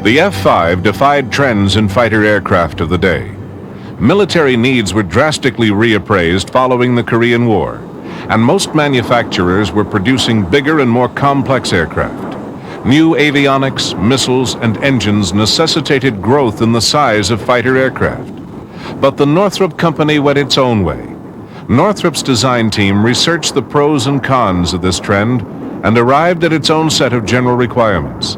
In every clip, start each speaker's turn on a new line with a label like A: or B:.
A: The F-5 defied trends in fighter aircraft of the day. Military needs were drastically reappraised following the Korean War, and most manufacturers were producing bigger and more complex aircraft. New avionics, missiles, and engines necessitated growth in the size of fighter aircraft. But the Northrop Company went its own way. Northrop's design team researched the pros and cons of this trend and arrived at its own set of general requirements.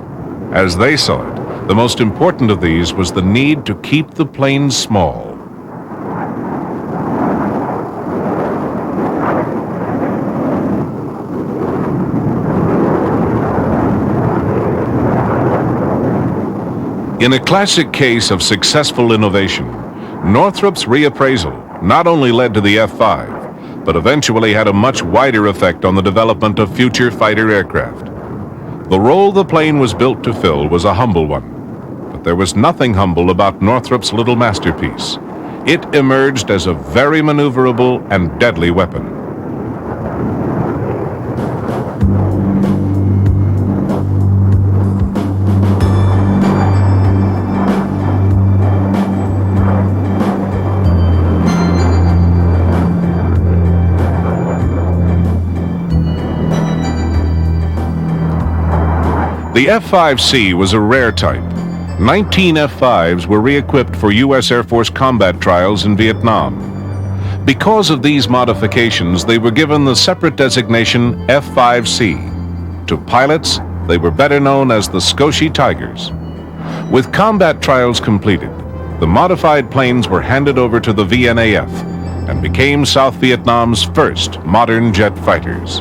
A: As they saw it, the most important of these was the need to keep the planes small. In a classic case of successful innovation, Northrop's reappraisal not only led to the F-5, but eventually had a much wider effect on the development of future fighter aircraft. The role the plane was built to fill was a humble one, but there was nothing humble about Northrop's little masterpiece. It emerged as a very maneuverable and deadly weapon. The F-5C was a rare type. 19 F-5s were re-equipped for U.S. Air Force combat trials in Vietnam. Because of these modifications, they were given the separate designation F-5C. To pilots, they were better known as the Scotia Tigers. With combat trials completed, the modified planes were handed over to the VNAF and became South Vietnam's first modern jet fighters.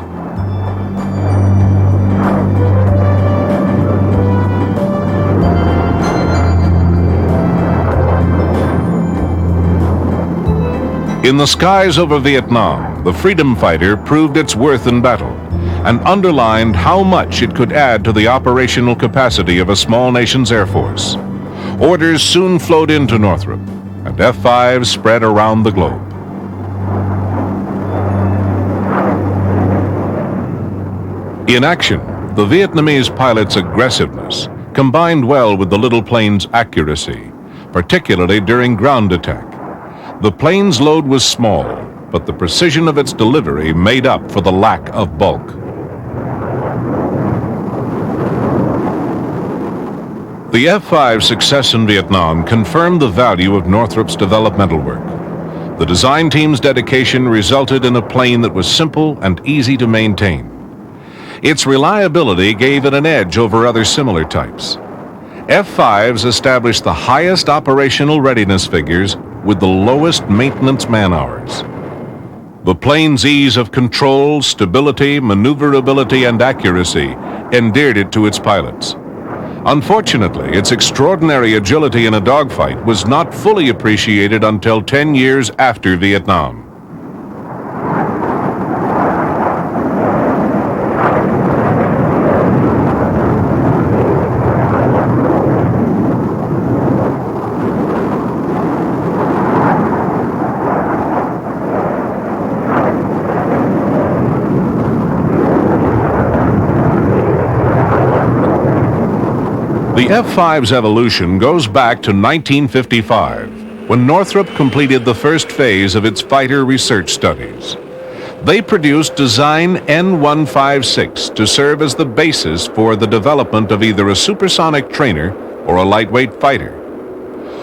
A: In the skies over Vietnam, the Freedom Fighter proved its worth in battle and underlined how much it could add to the operational capacity of a small nation's Air Force. Orders soon flowed into Northrop, and F-5s spread around the globe. In action, the Vietnamese pilot's aggressiveness combined well with the little plane's accuracy, particularly during ground attack. The plane's load was small, but the precision of its delivery made up for the lack of bulk. The F-5's success in Vietnam confirmed the value of Northrop's developmental work. The design team's dedication resulted in a plane that was simple and easy to maintain. Its reliability gave it an edge over other similar types. F-5s established the highest operational readiness figures with the lowest maintenance man-hours. The plane's ease of control, stability, maneuverability, and accuracy endeared it to its pilots. Unfortunately, its extraordinary agility in a dogfight was not fully appreciated until 10 years after Vietnam. The F-5's evolution goes back to 1955, when Northrop completed the first phase of its fighter research studies. They produced Design N156 to serve as the basis for the development of either a supersonic trainer or a lightweight fighter.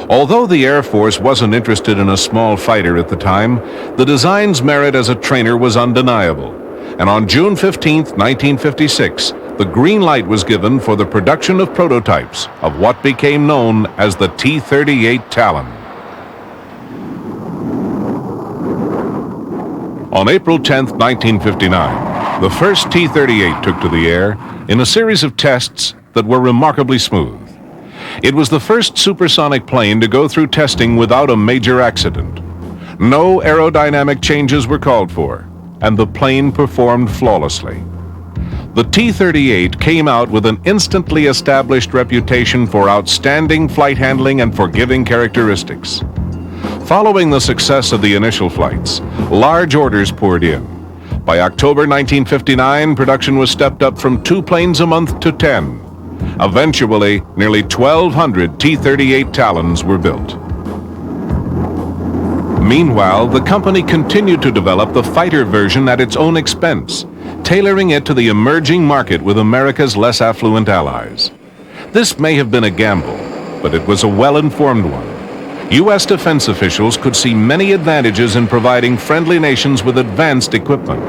A: Although the Air Force wasn't interested in a small fighter at the time, the design's merit as a trainer was undeniable. And on June 15, 1956, the green light was given for the production of prototypes of what became known as the T-38 Talon. On April 10, 1959, the first T-38 took to the air in a series of tests that were remarkably smooth. It was the first supersonic plane to go through testing without a major accident. No aerodynamic changes were called for, and the plane performed flawlessly. The T-38 came out with an instantly established reputation for outstanding flight handling and forgiving characteristics. Following the success of the initial flights, large orders poured in. By October 1959, production was stepped up from 2 planes a month to 10. Eventually, nearly 1,200 T-38 Talons were built. Meanwhile, the company continued to develop the fighter version at its own expense, tailoring it to the emerging market with America's less affluent allies. This may have been a gamble, but it was a well-informed one. U.S. defense officials could see many advantages in providing friendly nations with advanced equipment.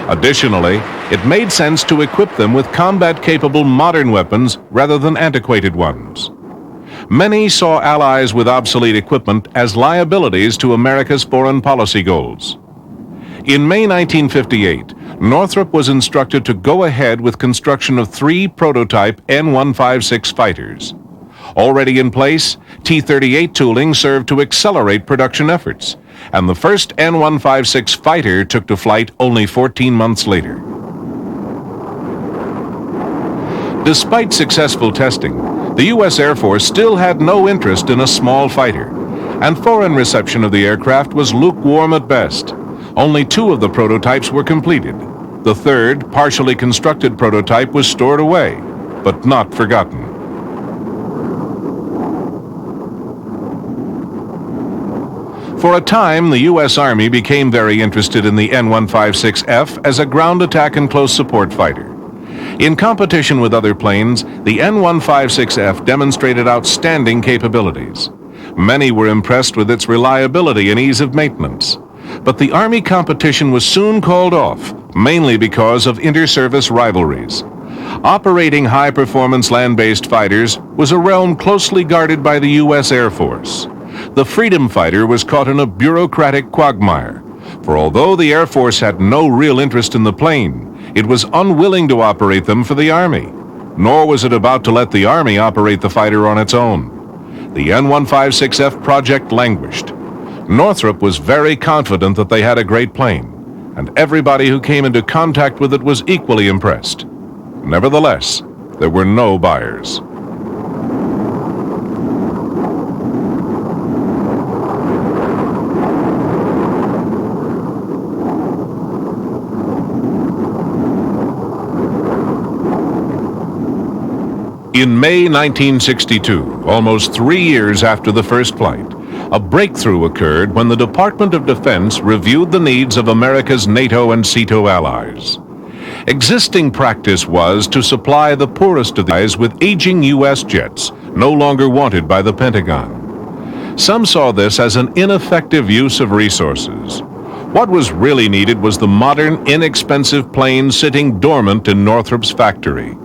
A: Additionally, it made sense to equip them with combat-capable modern weapons rather than antiquated ones. Many saw allies with obsolete equipment as liabilities to America's foreign policy goals. In May 1958, Northrop was instructed to go ahead with construction of 3 prototype N-156 fighters. Already in place, T-38 tooling served to accelerate production efforts, and the first N-156 fighter took to flight only 14 months later. Despite successful testing, the U.S. Air Force still had no interest in a small fighter, and foreign reception of the aircraft was lukewarm at best. Only 2 of the prototypes were completed. The third, partially constructed prototype was stored away, but not forgotten. For a time, the U.S. Army became very interested in the N-156F as a ground attack and close support fighter. In competition with other planes, the N-156F demonstrated outstanding capabilities. Many were impressed with its reliability and ease of maintenance. But the Army competition was soon called off, mainly because of inter-service rivalries. Operating high-performance land-based fighters was a realm closely guarded by the U.S. Air Force. The Freedom Fighter was caught in a bureaucratic quagmire, for although the Air Force had no real interest in the plane, it was unwilling to operate them for the Army, nor was it about to let the Army operate the fighter on its own. The N-156F project languished. Northrop was very confident that they had a great plane, and everybody who came into contact with it was equally impressed. Nevertheless, there were no buyers. In May 1962, almost 3 years after the first flight, a breakthrough occurred when the Department of Defense reviewed the needs of America's NATO and SEATO allies. Existing practice was to supply the poorest of the allies with aging U.S. jets, no longer wanted by the Pentagon. Some saw this as an ineffective use of resources. What was really needed was the modern, inexpensive plane sitting dormant in Northrop's factory.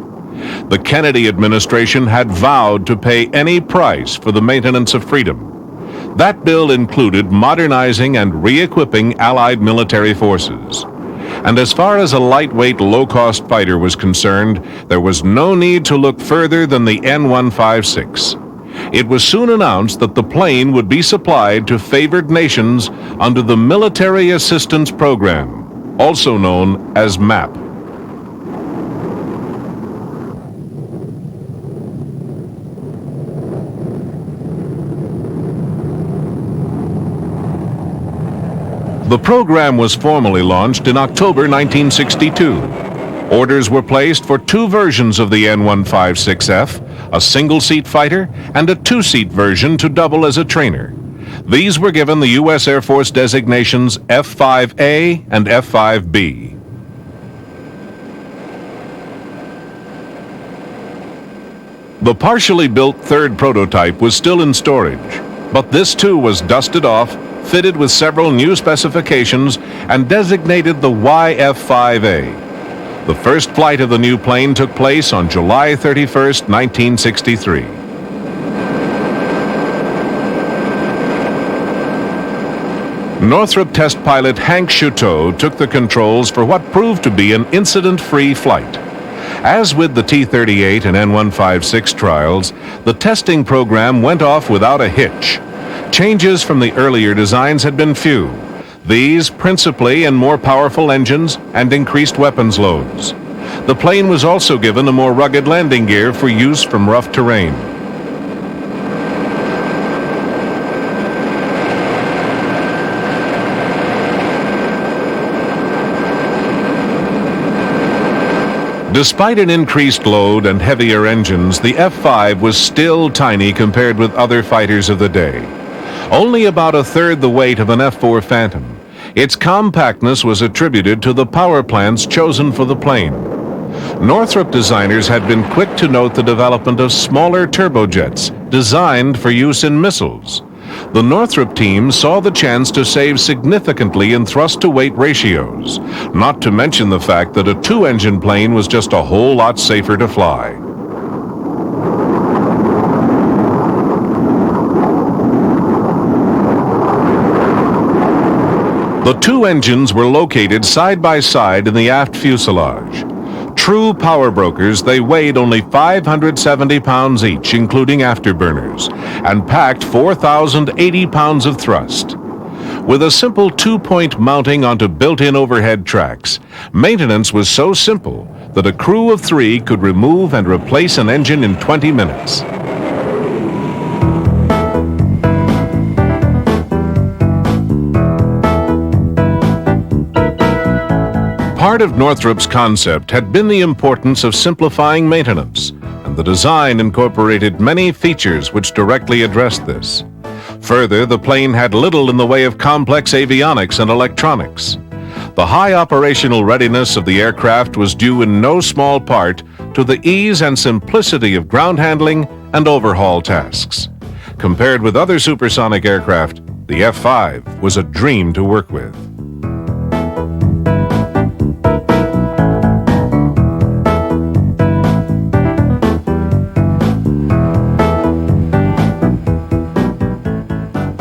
A: The Kennedy administration had vowed to pay any price for the maintenance of freedom. That bill included modernizing and re-equipping Allied military forces. And as far as a lightweight, low-cost fighter was concerned, there was no need to look further than the N-156. It was soon announced that the plane would be supplied to favored nations under the Military Assistance Program, also known as MAP. The program was formally launched in October 1962. Orders were placed for 2 versions of the N-156F, a single-seat fighter and a 2-seat version to double as a trainer. These were given the U.S. Air Force designations F-5A and F-5B. The partially built third prototype was still in storage, but this too was dusted off, fitted with several new specifications, and designated the YF-5A. The first flight of the new plane took place on July 31, 1963. Northrop test pilot Hank Chuteau took the controls for what proved to be an incident-free flight. As with the T-38 and N-156 trials, the testing program went off without a hitch. Changes from the earlier designs had been few, these principally in more powerful engines and increased weapons loads. The plane was also given a more rugged landing gear for use from rough terrain. Despite an increased load and heavier engines, the F-5 was still tiny compared with other fighters of the day. Only about a third the weight of an F-4 Phantom. Its compactness was attributed to the power plants chosen for the plane. Northrop designers had been quick to note the development of smaller turbojets designed for use in missiles. The Northrop team saw the chance to save significantly in thrust-to-weight ratios, not to mention the fact that a two-engine plane was just a whole lot safer to fly. The two engines were located side by side in the aft fuselage. True power brokers, they weighed only 570 pounds each, including afterburners, and packed 4,080 pounds of thrust. With a simple two-point mounting onto built-in overhead tracks, maintenance was so simple that a crew of 3 could remove and replace an engine in 20 minutes. Part of Northrop's concept had been the importance of simplifying maintenance, and the design incorporated many features which directly addressed this. Further, the plane had little in the way of complex avionics and electronics. The high operational readiness of the aircraft was due in no small part to the ease and simplicity of ground handling and overhaul tasks. Compared with other supersonic aircraft, the F-5 was a dream to work with.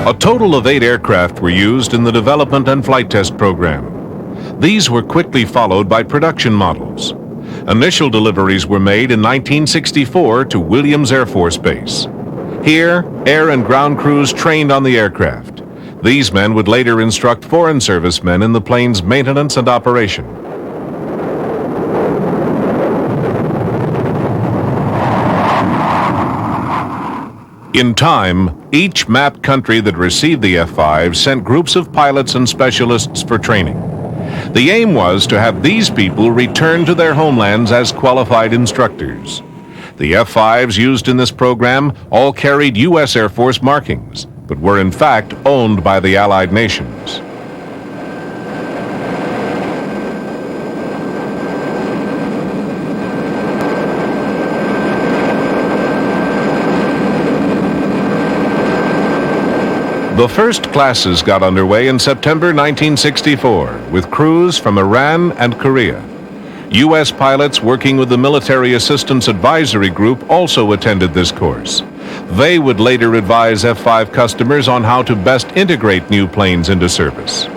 A: A total of 8 aircraft were used in the development and flight test program. These were quickly followed by production models. Initial deliveries were made in 1964 to Williams Air Force Base. Here, air and ground crews trained on the aircraft. These men would later instruct foreign servicemen in the plane's maintenance and operation. In time, each mapped country that received the F-5 sent groups of pilots and specialists for training. The aim was to have these people return to their homelands as qualified instructors. The F-5s used in this program all carried U.S. Air Force markings, but were in fact owned by the Allied nations. The first classes got underway in September 1964 with crews from Iran and Korea. U.S. pilots working with the Military Assistance Advisory Group also attended this course. They would later advise F-5 customers on how to best integrate new planes into service.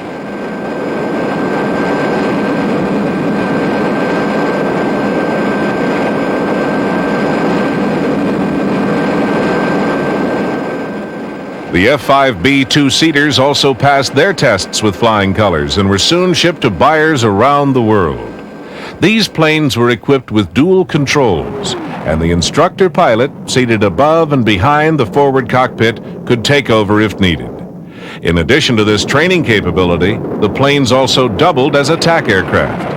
A: The F-5B two-seaters also passed their tests with flying colors and were soon shipped to buyers around the world. These planes were equipped with dual controls, and the instructor pilot, seated above and behind the forward cockpit, could take over if needed. In addition to this training capability, the planes also doubled as attack aircraft.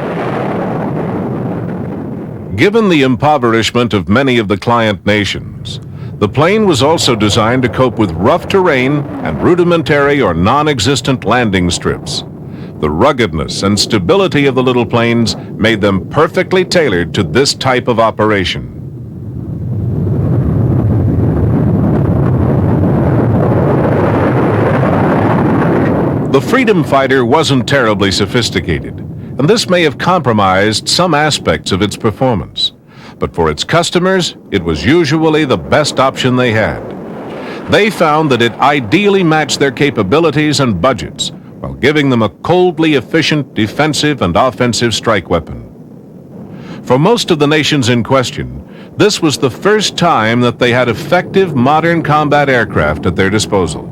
A: Given the impoverishment of many of the client nations, the plane was also designed to cope with rough terrain and rudimentary or non-existent landing strips. The ruggedness and stability of the little planes made them perfectly tailored to this type of operation. The Freedom Fighter wasn't terribly sophisticated, and this may have compromised some aspects of its performance. But for its customers, it was usually the best option they had. They found that it ideally matched their capabilities and budgets, while giving them a coldly efficient defensive and offensive strike weapon. For most of the nations in question, this was the first time that they had effective modern combat aircraft at their disposal.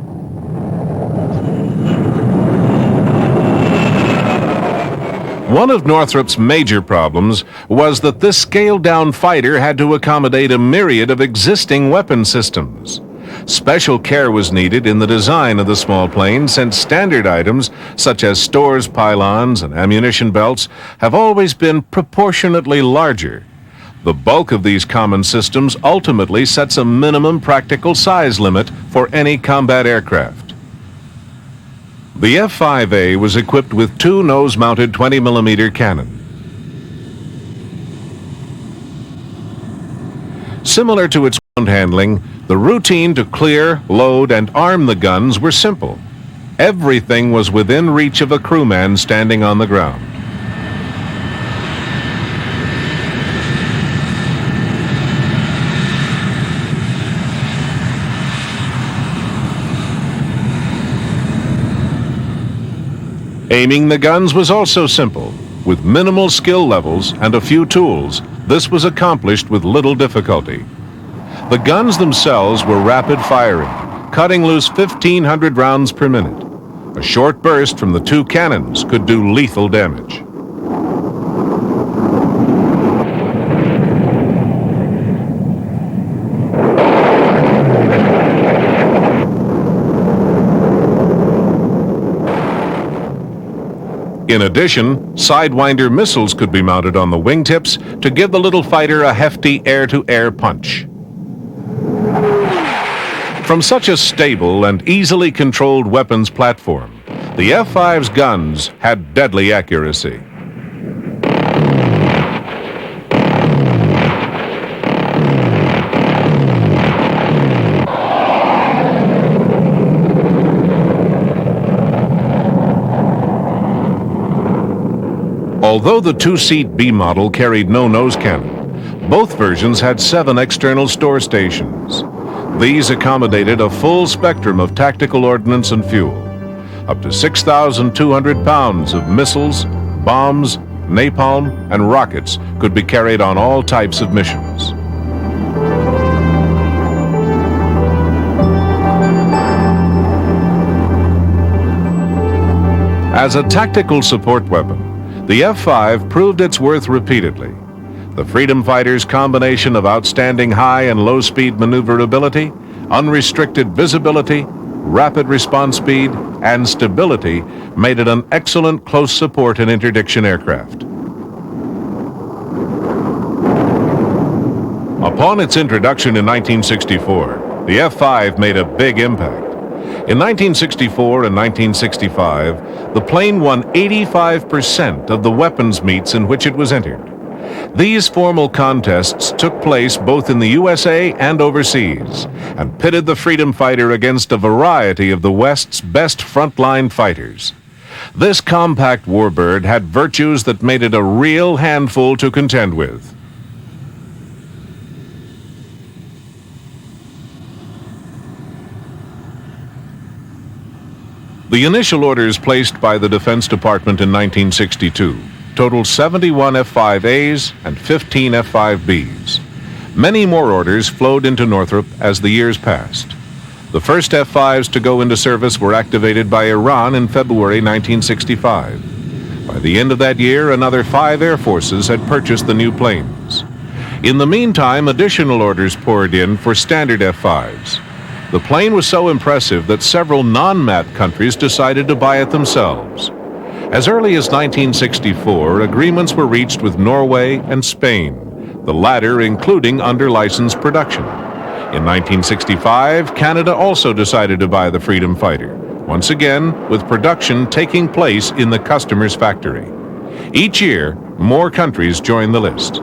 A: One of Northrop's major problems was that this scaled-down fighter had to accommodate a myriad of existing weapon systems. Special care was needed in the design of the small plane since standard items such as stores pylons and ammunition belts have always been proportionately larger. The bulk of these common systems ultimately sets a minimum practical size limit for any combat aircraft. The F-5A was equipped with two nose-mounted 20mm cannons. Similar to its ground handling, the routine to clear, load, and arm the guns were simple. Everything was within reach of a crewman standing on the ground. Aiming the guns was also simple. With minimal skill levels and a few tools, this was accomplished with little difficulty. The guns themselves were rapid firing, cutting loose 1,500 rounds per minute. A short burst from the two cannons could do lethal damage. In addition, Sidewinder missiles could be mounted on the wingtips to give the little fighter a hefty air-to-air punch. From such a stable and easily controlled weapons platform, the F-5's guns had deadly accuracy. Although the two-seat B model carried no nose cannon, both versions had 7 external store stations. These accommodated a full spectrum of tactical ordnance and fuel. Up to 6,200 pounds of missiles, bombs, napalm, and rockets could be carried on all types of missions. As a tactical support weapon, the F-5 proved its worth repeatedly. The freedom fighter's combination of outstanding high and low-speed maneuverability, unrestricted visibility, rapid response speed, and stability made it an excellent close support and interdiction aircraft. Upon its introduction in 1964, the F-5 made a big impact. In 1964 and 1965, the plane won 85% of the weapons meets in which it was entered. These formal contests took place both in the USA and overseas, and pitted the freedom fighter against a variety of the West's best frontline fighters. This compact warbird had virtues that made it a real handful to contend with. The initial orders placed by the Defense Department in 1962 totaled 71 F-5As and 15 F-5Bs. Many more orders flowed into Northrop as the years passed. The first F-5s to go into service were activated by Iran in February 1965. By the end of that year, another 5 air forces had purchased the new planes. In the meantime, additional orders poured in for standard F-5s. The plane was so impressive that several non-MAT countries decided to buy it themselves. As early as 1964, agreements were reached with Norway and Spain, the latter including under-license production. In 1965, Canada also decided to buy the Freedom Fighter, once again with production taking place in the customer's factory. Each year, more countries joined the list.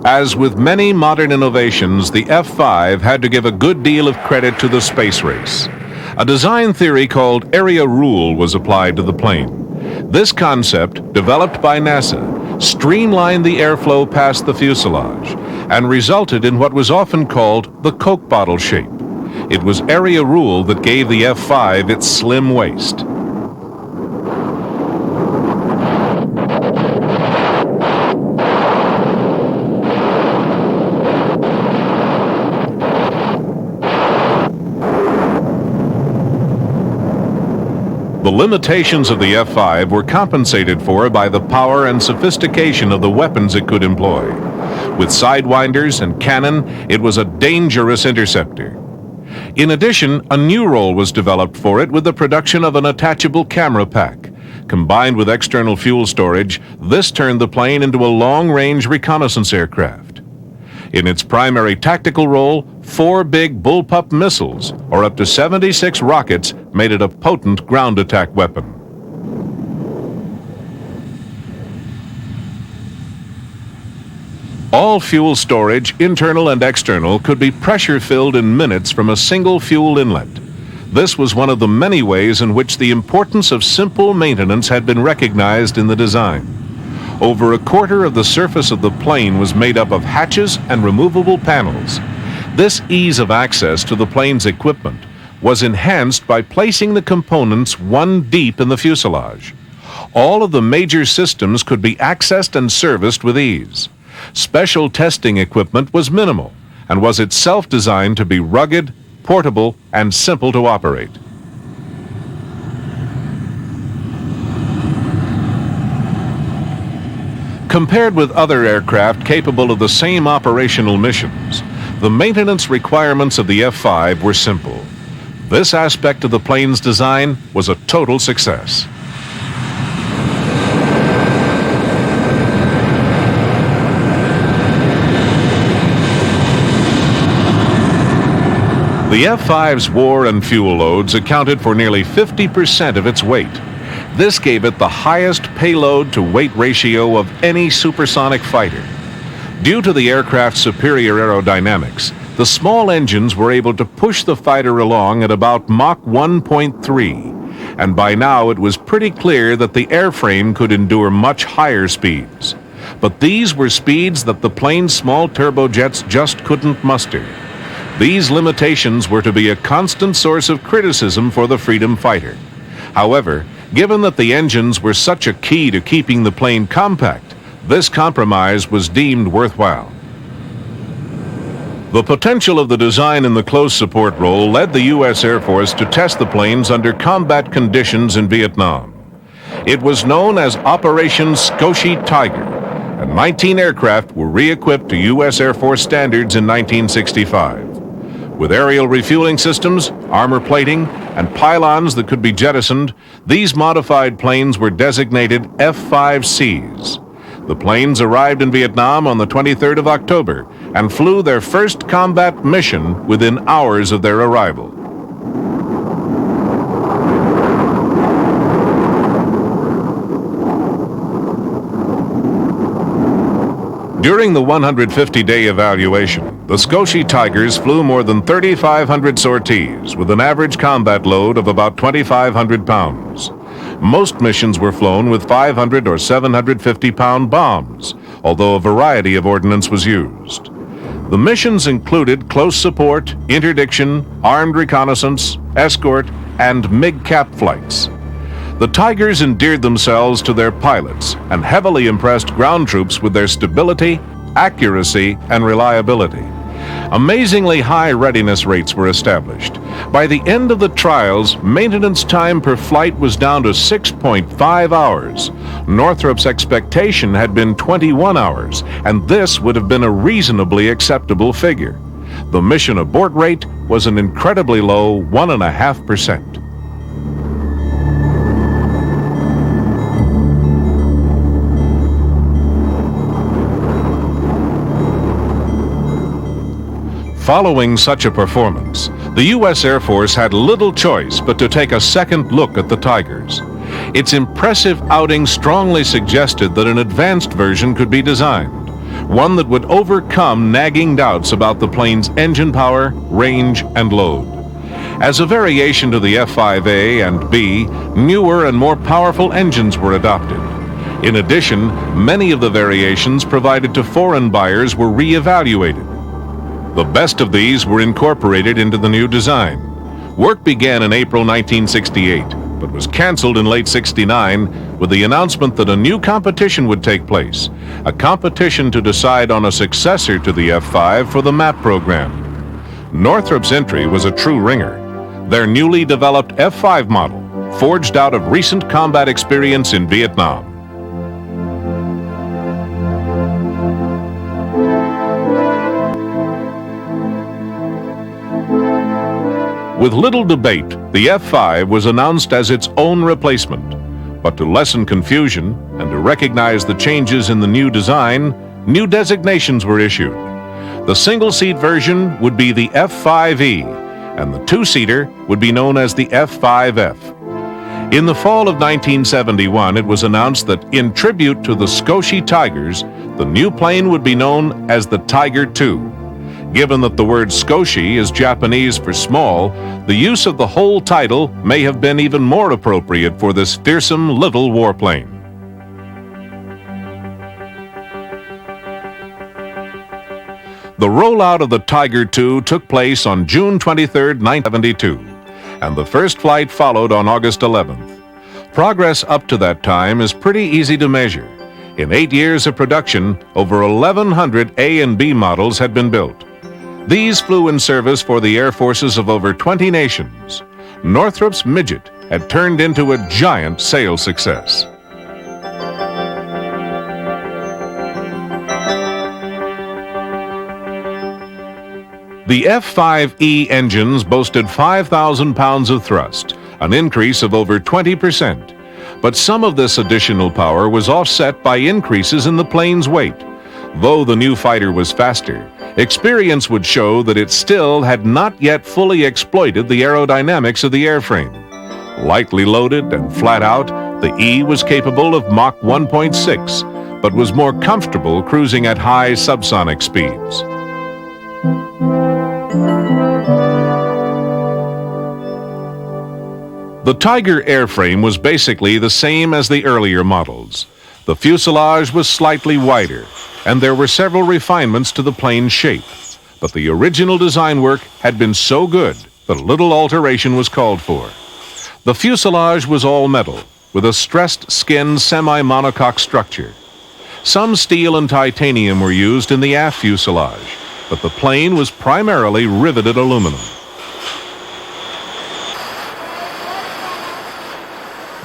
A: As with many modern innovations, the F-5 had to give a good deal of credit to the space race. A design theory called area rule was applied to the plane. This concept, developed by NASA, streamlined the airflow past the fuselage and resulted in what was often called the Coke bottle shape. It was area rule that gave the F-5 its slim waist. The limitations of the F-5 were compensated for by the power and sophistication of the weapons it could employ. With sidewinders and cannon, it was a dangerous interceptor. In addition, a new role was developed for it with the production of an attachable camera pack. Combined with external fuel storage, this turned the plane into a long-range reconnaissance aircraft. In its primary tactical role, 4 big bullpup missiles, or up to 76 rockets, made it a potent ground attack weapon. All fuel storage, internal and external, could be pressure-filled in minutes from a single fuel inlet. This was one of the many ways in which the importance of simple maintenance had been recognized in the design. Over a quarter of the surface of the plane was made up of hatches and removable panels. This ease of access to the plane's equipment was enhanced by placing the components one deep in the fuselage. All of the major systems could be accessed and serviced with ease. Special testing equipment was minimal and was itself designed to be rugged, portable, and simple to operate. Compared with other aircraft capable of the same operational missions, the maintenance requirements of the F-5 were simple. This aspect of the plane's design was a total success. The F-5's war and fuel loads accounted for nearly 50% of its weight. This gave it the highest payload-to-weight ratio of any supersonic fighter. Due to the aircraft's superior aerodynamics, the small engines were able to push the fighter along at about Mach 1.3, and by now it was pretty clear that the airframe could endure much higher speeds. But these were speeds that the plane's small turbojets just couldn't muster. These limitations were to be a constant source of criticism for the Freedom Fighter. However, given that the engines were such a key to keeping the plane compact, this compromise was deemed worthwhile. The potential of the design in the close support role led the U.S. Air Force to test the planes under combat conditions in Vietnam. It was known as Operation Scotia Tiger, and 19 aircraft were re-equipped to U.S. Air Force standards in 1965. With aerial refueling systems, armor plating, and pylons that could be jettisoned, these modified planes were designated F-5Cs. The planes arrived in Vietnam on the 23rd of October and flew their first combat mission within hours of their arrival. During the 150-day evaluation, the Scotia Tigers flew more than 3,500 sorties with an average combat load of about 2,500 pounds. Most missions were flown with 500 or 750-pound bombs, although a variety of ordnance was used. The missions included close support, interdiction, armed reconnaissance, escort, and MiG-cap flights. The Tigers endeared themselves to their pilots and heavily impressed ground troops with their stability, accuracy, and reliability. Amazingly high readiness rates were established. By the end of the trials, maintenance time per flight was down to 6.5 hours. Northrop's expectation had been 21 hours, and this would have been a reasonably acceptable figure. The mission abort rate was an incredibly low 1.5%. Following such a performance, the U.S. Air Force had little choice but to take a second look at the Tigers. Its impressive outing strongly suggested that an advanced version could be designed, one that would overcome nagging doubts about the plane's engine power, range, and load. As a variation to the F-5A and B, newer and more powerful engines were adopted. In addition, many of the variations provided to foreign buyers were re-evaluated. The best of these were incorporated into the new design. Work began in April 1968, but was canceled in late '69 with the announcement that a new competition would take place, a competition to decide on a successor to the F-5 for the MAP program. Northrop's entry was a true ringer. Their newly developed F-5 model, forged out of recent combat experience in Vietnam. With little debate, the F-5 was announced as its own replacement. But to lessen confusion and to recognize the changes in the new design, new designations were issued. The single-seat version would be the F-5E, and the two-seater would be known as the F-5F. In the fall of 1971, it was announced that in tribute to the Skoshi Tigers, the new plane would be known as the Tiger II. Given that the word Skoshi is Japanese for small, the use of the whole title may have been even more appropriate for this fearsome little warplane. The rollout of the Tiger II took place on June 23, 1972, and the first flight followed on August 11th. Progress up to that time is pretty easy to measure. In 8 years of production, over 1,100 A and B models had been built. These flew in service for the air forces of over 20 nations. Northrop's Midget had turned into a giant sales success. The F-5E engines boasted 5,000 pounds of thrust, an increase of over 20%. But some of this additional power was offset by increases in the plane's weight. Though the new fighter was faster, experience would show that it still had not yet fully exploited the aerodynamics of the airframe. Lightly loaded and flat out, the E was capable of Mach 1.6, but was more comfortable cruising at high subsonic speeds. The Tiger airframe was basically the same as the earlier models. The fuselage was slightly wider, and there were several refinements to the plane's shape. But the original design work had been so good that little alteration was called for. The fuselage was all metal, with a stressed skin semi-monocoque structure. Some steel and titanium were used in the aft fuselage, but the plane was primarily riveted aluminum.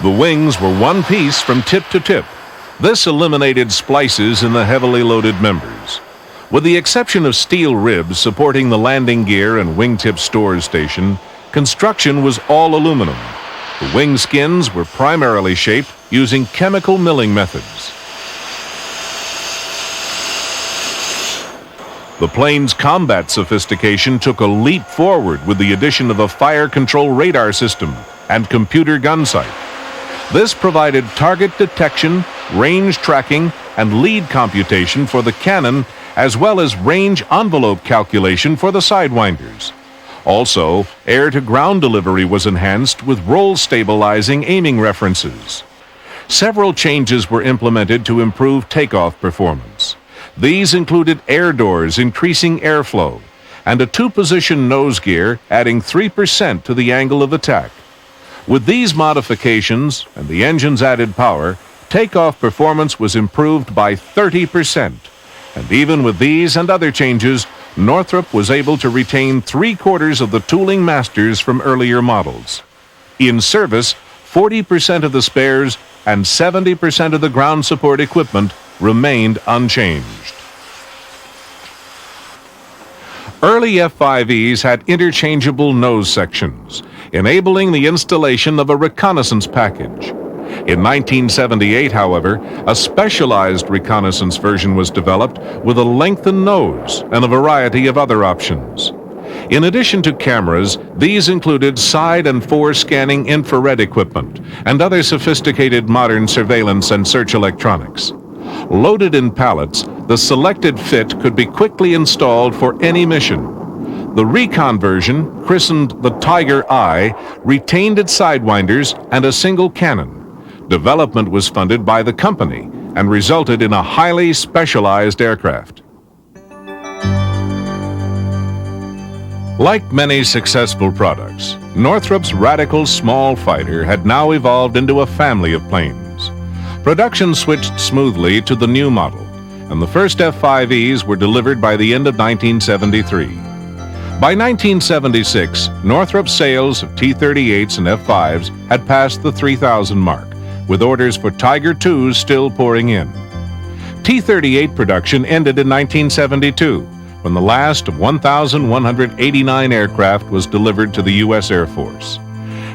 A: The wings were one piece from tip to tip. This eliminated splices in the heavily loaded members. With the exception of steel ribs supporting the landing gear and wingtip storage station, construction was all aluminum. The wing skins were primarily shaped using chemical milling methods. The plane's combat sophistication took a leap forward with the addition of a fire control radar system and computer gun sight. This provided target detection, range tracking, and lead computation for the cannon, as well as range envelope calculation for the sidewinders. Also, air-to-ground delivery was enhanced with roll-stabilizing aiming references. Several changes were implemented to improve takeoff performance. These included air doors increasing airflow, and a two-position nose gear adding 3% to the angle of attack. With these modifications and the engine's added power, takeoff performance was improved by 30%. And even with these and other changes, Northrop was able to retain 3/4 of the tooling masters from earlier models. In service, 40% of the spares and 70% of the ground support equipment remained unchanged. Early F-5Es had interchangeable nose sections, enabling the installation of a reconnaissance package. In 1978, however, a specialized reconnaissance version was developed with a lengthened nose and a variety of other options. In addition to cameras, these included side and fore scanning infrared equipment and other sophisticated modern surveillance and search electronics. Loaded in pallets, the selected fit could be quickly installed for any mission. The recon version, christened the Tiger I, retained its sidewinders and a single cannon. Development was funded by the company and resulted in a highly specialized aircraft. Like many successful products, Northrop's Radical small fighter had now evolved into a family of planes. Production switched smoothly to the new model, and the first F-5Es were delivered by the end of 1973. By 1976, Northrop's sales of T-38s and F-5s had passed the 3,000 mark, with orders for Tiger IIs still pouring in. T-38 production ended in 1972, when the last of 1,189 aircraft was delivered to the U.S. Air Force.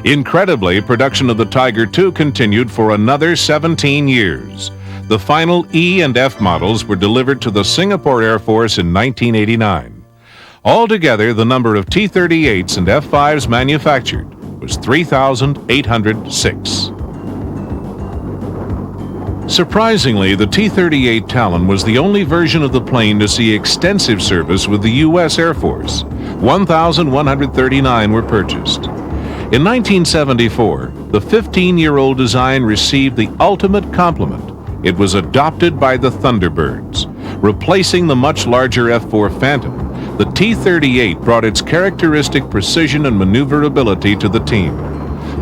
A: Incredibly, production of the Tiger II continued for another 17 years. The final E and F models were delivered to the Singapore Air Force in 1989. Altogether, the number of T-38s and F-5s manufactured was 3,806. Surprisingly, the T-38 Talon was the only version of the plane to see extensive service with the U.S. Air Force. 1,139 were purchased. In 1974, the 15-year-old design received the ultimate compliment. It was adopted by the Thunderbirds. Replacing the much larger F-4 Phantom, the T-38 brought its characteristic precision and maneuverability to the team.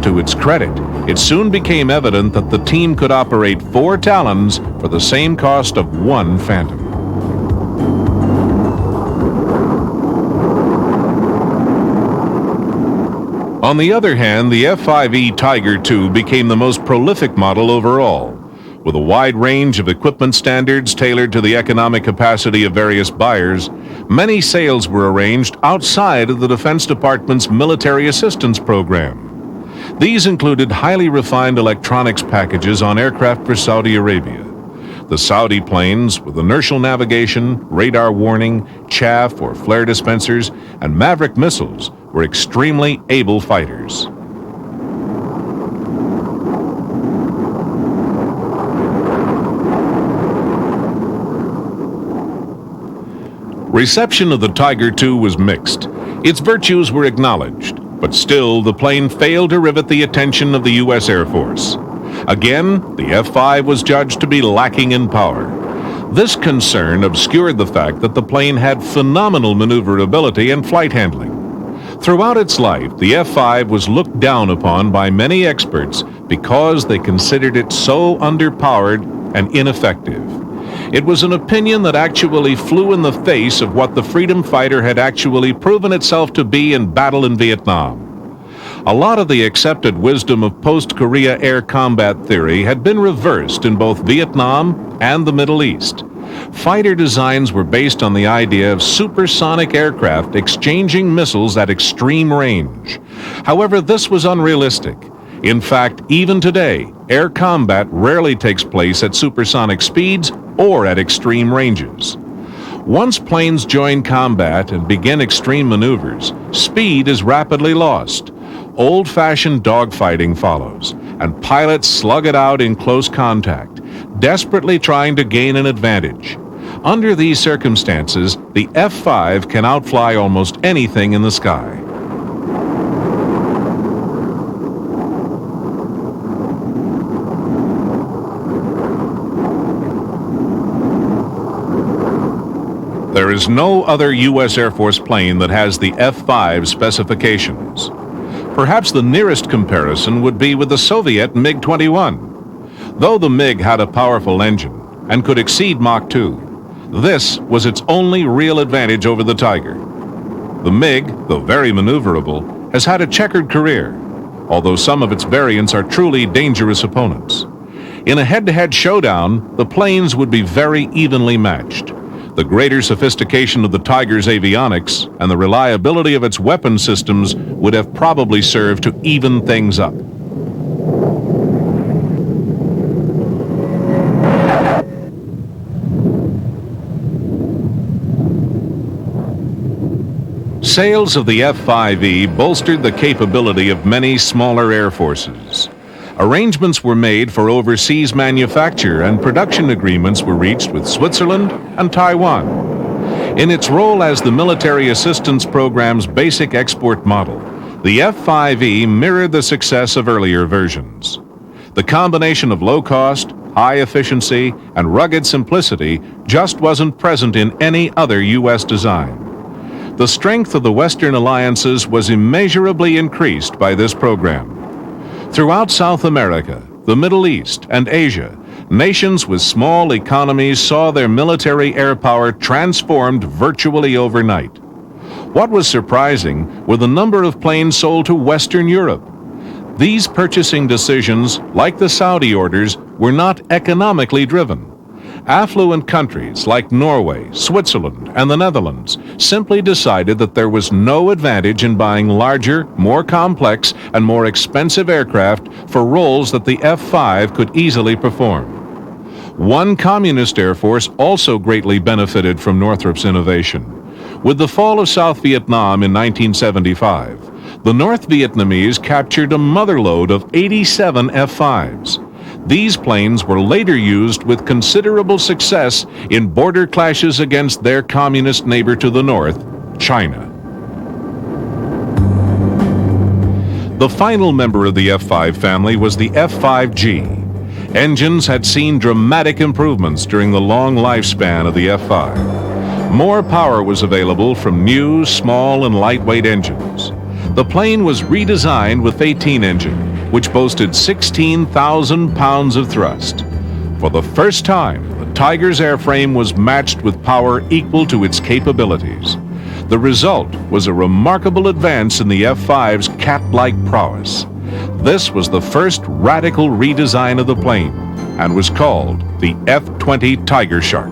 A: To its credit, it soon became evident that the team could operate 4 Talons for the same cost of 1 Phantom. On the other hand, the F-5E Tiger II became the most prolific model overall. With a wide range of equipment standards tailored to the economic capacity of various buyers, many sales were arranged outside of the Defense Department's Military Assistance Program. These included highly refined electronics packages on aircraft for Saudi Arabia. The Saudi planes, with inertial navigation, radar warning, chaff or flare dispensers, and Maverick missiles, were extremely able fighters. Reception of the Tiger II was mixed. Its virtues were acknowledged, but still the plane failed to rivet the attention of the U.S. Air Force. Again, the F-5 was judged to be lacking in power. This concern obscured the fact that the plane had phenomenal maneuverability and flight handling. Throughout its life, the F-5 was looked down upon by many experts because they considered it so underpowered and ineffective. It was an opinion that actually flew in the face of what the freedom fighter had actually proven itself to be in battle in Vietnam. A lot of the accepted wisdom of post-Korea air combat theory had been reversed in both Vietnam and the Middle East. Fighter designs were based on the idea of supersonic aircraft exchanging missiles at extreme range. However, this was unrealistic. In fact, even today, air combat rarely takes place at supersonic speeds or at extreme ranges. Once planes join combat and begin extreme maneuvers, speed is rapidly lost. Old-fashioned dogfighting follows, and pilots slug it out in close contact, desperately trying to gain an advantage. Under these circumstances, the F-5 can outfly almost anything in the sky. There is no other U.S. Air Force plane that has the F-5 specifications. Perhaps the nearest comparison would be with the Soviet MiG-21. Though the MiG had a powerful engine and could exceed Mach 2, this was its only real advantage over the Tiger. The MiG, though very maneuverable, has had a checkered career, although some of its variants are truly dangerous opponents. In a head-to-head showdown, the planes would be very evenly matched. The greater sophistication of the Tiger's avionics and the reliability of its weapon systems would have probably served to even things up. Sales of the F-5E bolstered the capability of many smaller air forces. Arrangements were made for overseas manufacture and production agreements were reached with Switzerland and Taiwan. In its role as the Military Assistance Program's basic export model, the F-5E mirrored the success of earlier versions. The combination of low cost, high efficiency, and rugged simplicity just wasn't present in any other U.S. design. The strength of the Western alliances was immeasurably increased by this program. Throughout South America, the Middle East, and Asia, nations with small economies saw their military air power transformed virtually overnight. What was surprising were the number of planes sold to Western Europe. These purchasing decisions, like the Saudi orders, were not economically driven. Affluent countries like Norway, Switzerland, and the Netherlands simply decided that there was no advantage in buying larger, more complex, and more expensive aircraft for roles that the F-5 could easily perform. One communist air force also greatly benefited from Northrop's innovation. With the fall of South Vietnam in 1975, the North Vietnamese captured a motherlode of 87 F-5s. These planes were later used with considerable success in border clashes against their communist neighbor to the north, China. The final member of the F-5 family was the F-5G. Engines had seen dramatic improvements during the long lifespan of the F-5. More power was available from new, small, and lightweight engines. The plane was redesigned with 18 engine, which boasted 16,000 pounds of thrust. For the first time, the Tiger's airframe was matched with power equal to its capabilities. The result was a remarkable advance in the F-5's cat-like prowess. This was the first radical redesign of the plane and was called the F-20 Tiger Shark.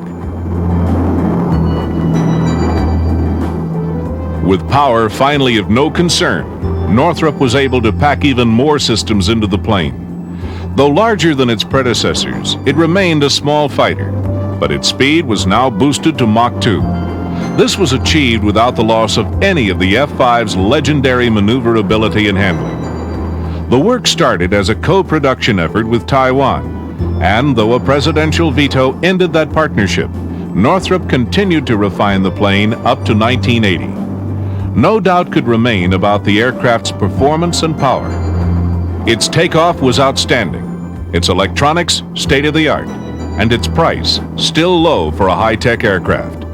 A: With power finally of no concern, Northrop was able to pack even more systems into the plane. Though larger than its predecessors, it remained a small fighter, but its speed was now boosted to Mach 2. This was achieved without the loss of any of the F-5's legendary maneuverability and handling. The work started as a co-production effort with Taiwan, and though a presidential veto ended that partnership, Northrop continued to refine the plane up to 1980. No doubt could remain about the aircraft's performance and power. Its takeoff was outstanding, its electronics state-of-the-art, and its price still low for a high-tech aircraft.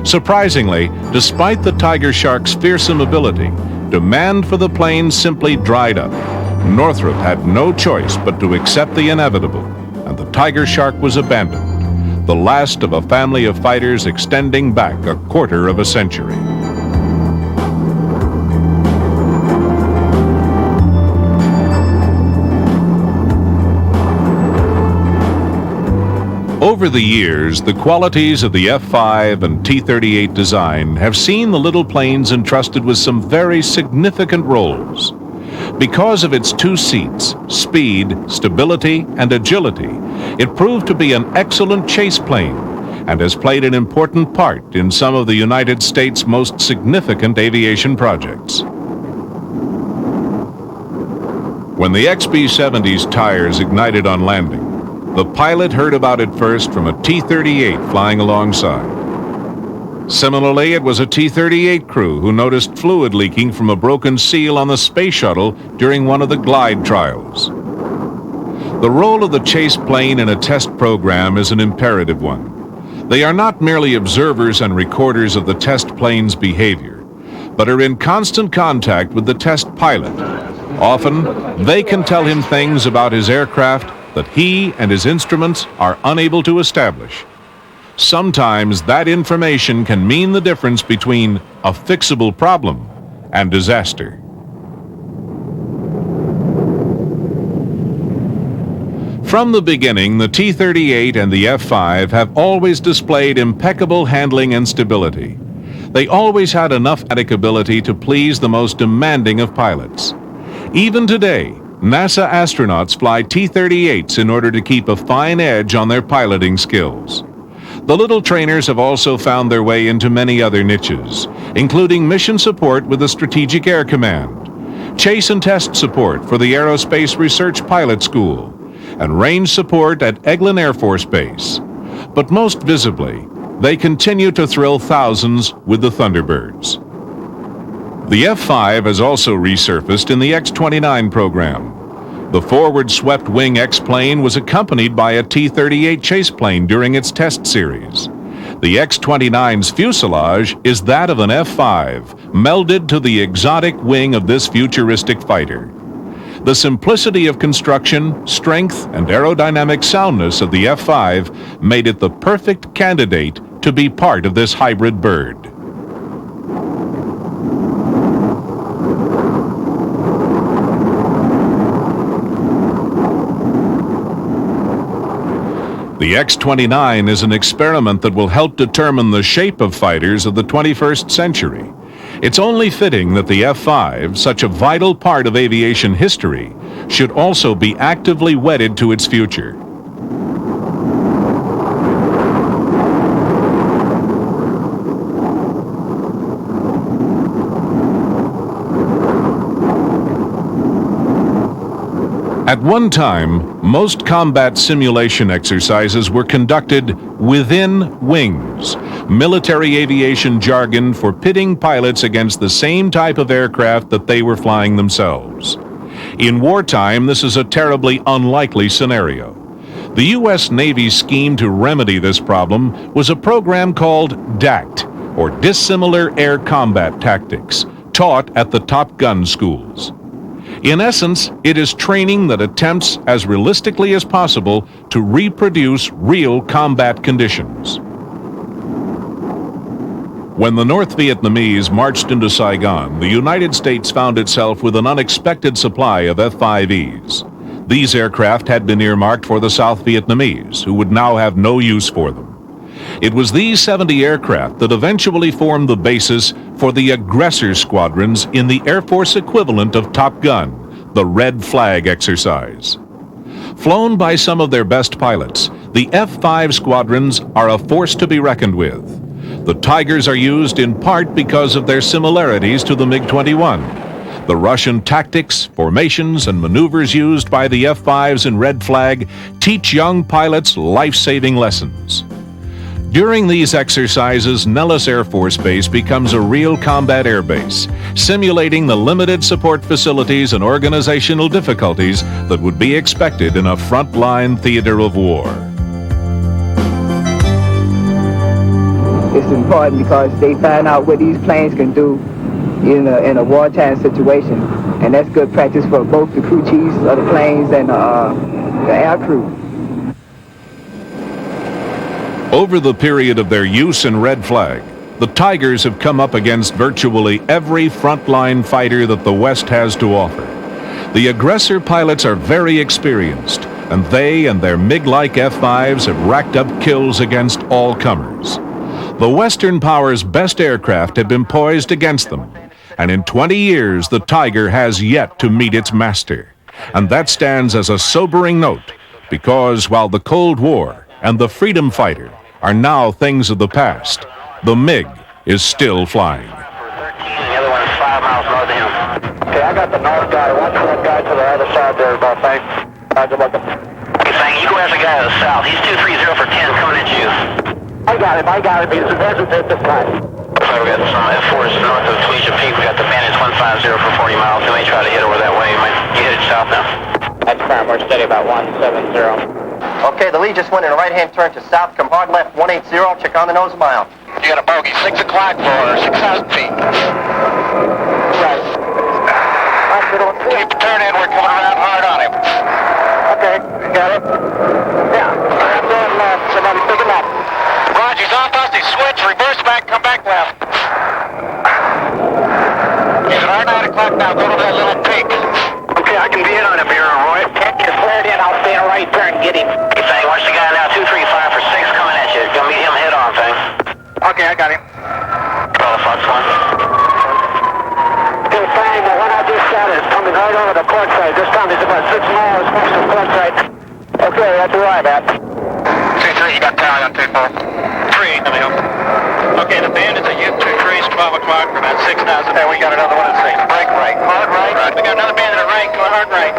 A: Surprisingly, despite the Tiger Shark's fearsome ability, demand for the plane simply dried up. Northrop had no choice but to accept the inevitable, and the Tiger Shark was abandoned, the last of a family of fighters extending back a quarter of a century. Over the years, the qualities of the F-5 and T-38 design have seen the little planes entrusted with some very significant roles. Because of its two seats, speed, stability, and agility, it proved to be an excellent chase plane and has played an important part in some of the United States' most significant aviation projects. When the XB-70's tires ignited on landing, the pilot heard about it first from a T-38 flying alongside. Similarly, it was a T-38 crew who noticed fluid leaking from a broken seal on the space shuttle during one of the glide trials. The role of the chase plane in a test program is an imperative one. They are not merely observers and recorders of the test plane's behavior, but are in constant contact with the test pilot. Often, they can tell him things about his aircraft that he and his instruments are unable to establish. Sometimes that information can mean the difference between a fixable problem and disaster. From the beginning, the T-38 and the F-5 have always displayed impeccable handling and stability. They always had enough ability to please the most demanding of pilots. Even today, NASA astronauts fly T-38s in order to keep a fine edge on their piloting skills. The little trainers have also found their way into many other niches, including mission support with the Strategic Air Command, chase and test support for the Aerospace Research Pilot School, and range support at Eglin Air Force Base. But most visibly, they continue to thrill thousands with the Thunderbirds. The F-5 has also resurfaced in the X-29 program. The forward swept wing X-plane was accompanied by a T-38 chase plane during its test series. The X-29's fuselage is that of an F-5, melded to the exotic wing of this futuristic fighter. The simplicity of construction, strength, and aerodynamic soundness of the F-5 made it the perfect candidate to be part of this hybrid bird. The X-29 is an experiment that will help determine the shape of fighters of the 21st century. It's only fitting that the F-5, such a vital part of aviation history, should also be actively wedded to its future. At one time, most combat simulation exercises were conducted within wings, military aviation jargon for pitting pilots against the same type of aircraft that they were flying themselves. In wartime, this is a terribly unlikely scenario. The U.S. Navy's scheme to remedy this problem was a program called DACT, or Dissimilar Air Combat Tactics, taught at the Top Gun schools. In essence, it is training that attempts as realistically as possible to reproduce real combat conditions. When the North Vietnamese marched into Saigon, the United States found itself with an unexpected supply of F-5Es. These aircraft had been earmarked for the South Vietnamese, who would now have no use for them. It was these 70 aircraft that eventually formed the basis for the aggressor squadrons in the Air Force equivalent of Top Gun, the Red Flag exercise. Flown by some of their best pilots, the F-5 squadrons are a force to be reckoned with. The Tigers are used in part because of their similarities to the MiG-21. The Russian tactics, formations, and maneuvers used by the F-5s in Red Flag teach young pilots life-saving lessons. During these exercises, Nellis Air Force Base becomes a real combat air base, simulating the limited support facilities and organizational difficulties that would be expected in a frontline theater of war.
B: It's important because they find out what these planes can do in a wartime situation, and that's good practice for both the crew chiefs of the planes and the air crew.
A: Over the period of their use in Red Flag, the Tigers have come up against virtually every frontline fighter that the West has to offer. The aggressor pilots are very experienced, and they and their MiG-like F-5s have racked up kills against all comers. The Western power's best aircraft have been poised against them, and in 20 years the Tiger has yet to meet its master. And that stands as a sobering note, because while the Cold War and the freedom fighter are now things of the past, the MiG is still flying.
C: The other one is 5 miles north of him. Okay, I got the north guy. Watch for that guy to the other side there, about thanks. Roger, welcome. He's saying you go after the guy to the south. He's 230 for 10 coming at you. I got him. He's advancing at this time. So we got some F4s north of Tunisia Peak. We got the Bandits 150 for 40 miles. They may try to hit over that way. You headed south now. That's firm. We're steady about 170.
D: Okay, the lead just went in a right-hand turn to south. Come hard left, 180. Check on the nose a mile.
C: You got a bogey, 6 o'clock for 6,000 feet. Right. Keep the turn in, we're coming around hard on him. Okay, got it. Yeah, I'm going left, somebody pick him up. Roger, he's off us, he's switched, reverse back, come back left. He's at our 9 o'clock now, go to that little peak. Okay, I can be in on him here, Roy. Just flared in, I'll stay in a right turn, get him. Hey, Fang, watch the guy now, 235 for 6 coming at you. Gonna meet him head on, Fang. Okay, I got him. Bravo Fox 1. Okay, Fang, the one I just shot is coming right over the port side. This time he's about 6 miles west of the port side. Okay, that's where I'm at. 2-3, you got power on 2-4. 3, coming up. Okay, the Bandits at U-2-3 is 12 o'clock for about 6,000. There, we got another one at 6. Break right. Hard right. We got another Bandit at right, going hard right.